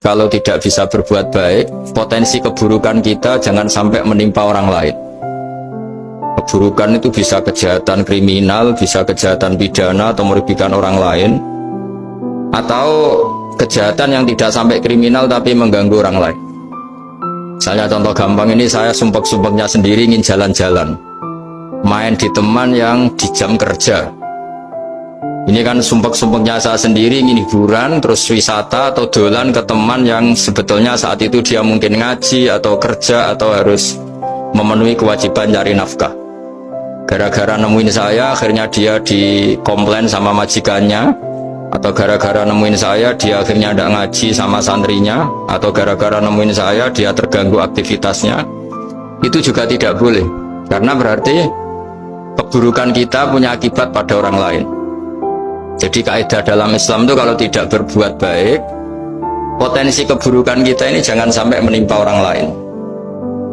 kalau tidak bisa berbuat baik, potensi keburukan kita jangan sampai menimpa orang lain. Keburukan itu bisa kejahatan kriminal, bisa kejahatan pidana atau merugikan orang lain, atau kejahatan yang tidak sampai kriminal tapi mengganggu orang lain. Misalnya contoh gampang ini, saya sumpek-sumpeknya sendiri ingin jalan-jalan, main di teman yang di jam kerja. Ini kan sumpek-sumpeknya saya sendiri ingin hiburan, terus wisata atau dolan ke teman yang sebetulnya saat itu dia mungkin ngaji atau kerja atau harus memenuhi kewajiban cari nafkah. Gara-gara nemuin saya, akhirnya dia dikomplain sama majikannya, atau gara-gara nemuin saya, dia akhirnya tidak ngaji sama santrinya, atau gara-gara nemuin saya, dia terganggu aktivitasnya. Itu juga tidak boleh, karena berarti keburukan kita punya akibat pada orang lain. Jadi kaidah dalam Islam itu kalau tidak berbuat baik, potensi keburukan kita ini jangan sampai menimpa orang lain.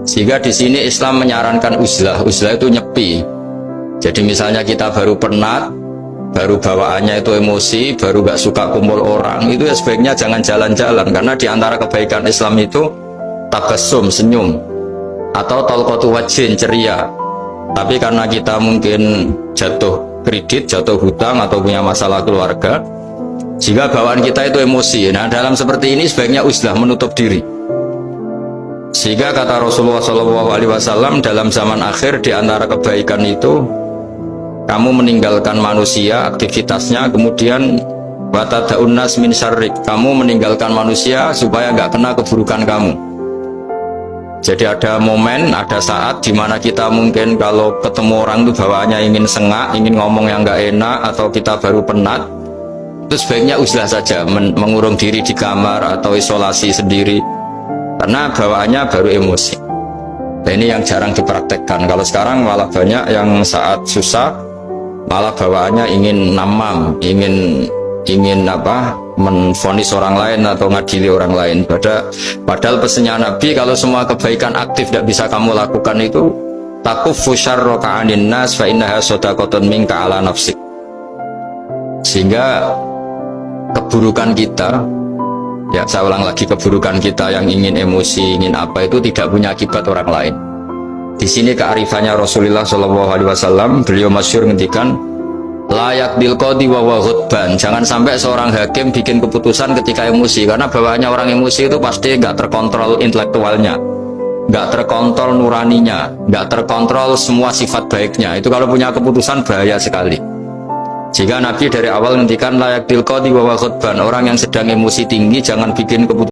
Sehingga di sini Islam menyarankan uzlah. Uzlah itu nyepi. Jadi misalnya kita baru penat, baru bawaannya itu emosi, baru gak suka kumpul orang, itu ya sebaiknya jangan jalan-jalan. Karena di antara kebaikan Islam itu tabassum, senyum, atau talqatu wajhin, ceria. Tapi karena kita mungkin jatuh kredit, jatuh hutang, atau punya masalah keluarga, jika bawaan kita itu emosi. Nah, dalam seperti ini sebaiknya uzlah, menutup diri. Sehingga kata Rasulullah SAW, dalam zaman akhir di antara kebaikan itu kamu meninggalkan manusia, aktivitasnya, kemudian watada'un nas min syarrik, kamu meninggalkan manusia supaya nggak kena keburukan kamu. Jadi ada momen, ada saat di mana kita mungkin kalau ketemu orang itu bawaannya ingin sengak, ingin ngomong yang nggak enak, atau kita baru penat, itu sebaiknya uzlah saja, mengurung diri di kamar atau isolasi sendiri, karena bawaannya baru emosi. Nah, ini yang jarang dipraktekkan. Kalau sekarang malah banyak yang saat susah malah bawaannya ingin namam, ingin menvonis orang lain atau ngadili orang lain. Padahal pesannya Nabi, kalau semua kebaikan aktif tidak bisa kamu lakukan itu, takuffu syarraka 'anin nas fa innaha shadaqatun minka 'ala nafsik. Sehingga keburukan kita, ya saya ulang lagi, keburukan kita yang ingin emosi, ingin apa, itu tidak punya akibat orang lain. Di sini kearifannya Rasulullah SAW, beliau masyhur ngendikan, layak dilqodi wa ghadban. Jangan sampai seorang hakim bikin keputusan ketika emosi, karena bawaannya orang emosi itu pasti nggak terkontrol intelektualnya, nggak terkontrol nuraninya, nggak terkontrol semua sifat baiknya. Itu kalau punya keputusan bahaya sekali. Jika Nabi dari awal ngendikan layak dilqodi wa ghadban, orang yang sedang emosi tinggi jangan bikin keputusan